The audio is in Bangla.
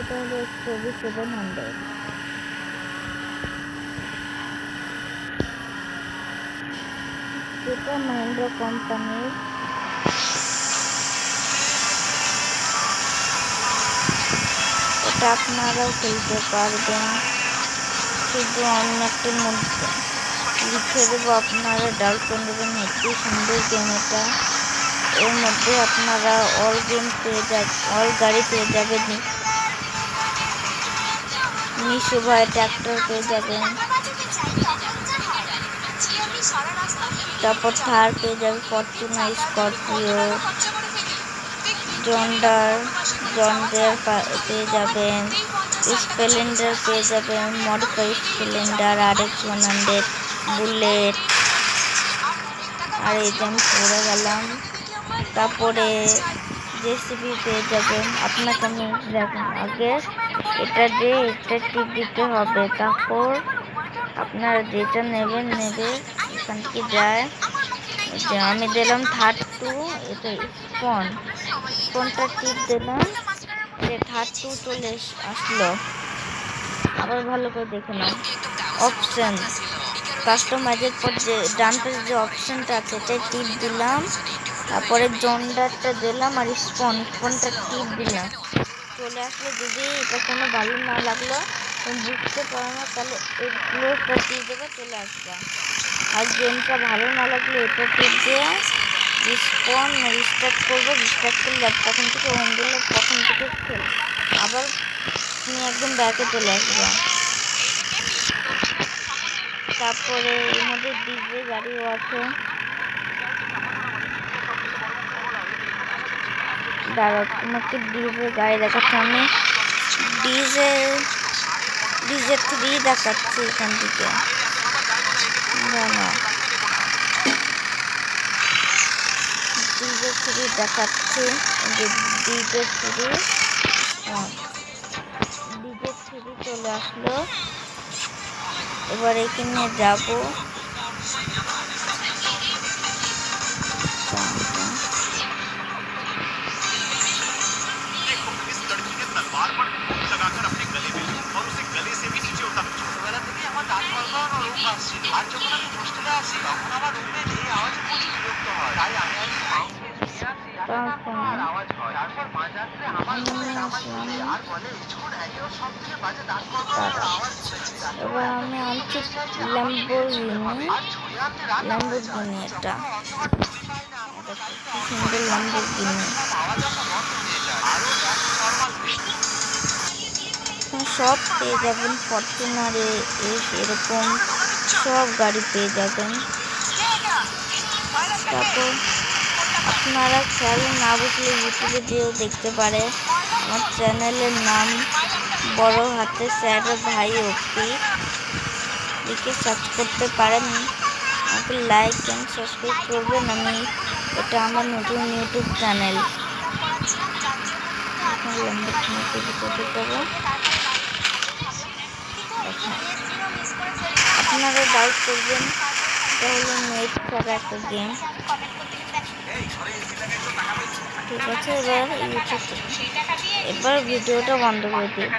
এটা হলো XOV700। এটা মাহিন্দ্রা কোম্পানির। এটা আপনারাও খেলতে পারবেন, শুধু অন্য একটার মধ্যে লিখে দেবো, আপনারা ডাউনলোড করে দেবেন। হেব্বি সুন্দর গেম এটা। এর মধ্যে আপনারা অল গেম পেয়ে যাবেন, অল গাড়ি পেয়ে যাবেন, মিশু ভাই ট্র্যাক্টর পেয়ে যাবেন, তারপর থার পেয়ে যাবেন, ফরচুনার, স্করপিও, জন্ডার পেয়ে যাবেন, স্প্লেন্ডার পেয়ে যাবেন, মডিফাই স্প্লেন্ডার, RX100, বুলেট। আর এই যে আমি পড়ে গেলাম। তারপরে জেসিবি পেয়ে যাবেন। আপনাকে আমি দেখুন আগে এটা টিপ দিতে হবে, তারপর আপনারা যেটা নেবেন এখান থেকে যায়। যে আমি দিলাম 32, এটা স্পনটা টিপ দিলাম, যে 32 চলে আসলো। আবার ভালো করে দেখে নাও। অপশন কাস্টমাইজের পর যে ডান পাশে যে অপশনটা আছে এটাই টিপ দিলাম, তারপরে জন্ডারটা দিলাম আর স্পনটা টিপ দিলাম, চলে আসলো। যদি এটা কোনো ভালো না লাগলো, বুঝতে পারো না, তাহলে এগুলোটা টিপ দেবে, চলে আসবে। আর গেমটা ভালো না লাগলে এটা টিপ দিয়ে রিস্টার্ট করবো। রিস্টার্ট করলে তখন থেকে হোম দিলে তখন থেকে খেল, আবার তুমি একদম ব্যাকে চলে আসবে। তারপরে এর মধ্যে ডিজে গাড়িও আছে। দাঁড়াও তোমাকে ডিজে গাড়ি দেখাচ্ছি আমি। ডিজে 3 দেখাচ্ছি এখান থেকে। ডিজে 3 দেখাচ্ছি, ডিজে 3 চলে আসলো। এবার এখানে যাবো। এবার আমি আনছি ল্যাম্বরগিনি, এটা সুন্দর ল্যাম্বরগিনি। সব পেয়ে যাবেন, ফরচুনারে এরকম সব গাড়ি পেয়ে যাবেন। তারপর আপনারা খেয়াল না বুঝলে ইউটিউবে দিয়েও দেখতে পারে। আমার চ্যানেলের নাম বড় হাতে স্যার ভাই ওপি লিখে সার্চ করতে পারেন। আমাকে লাইক অ্যান্ড সাবস্ক্রাইব করবেন। এটা আমার নতুন ইউটিউব চ্যানেল। আপনারা ডাউট করবেন, এটা হলো নেট ছাড়া একটা গেম। ঠিক আছে, এবার ভিডিওটা বন্ধ করে দিই।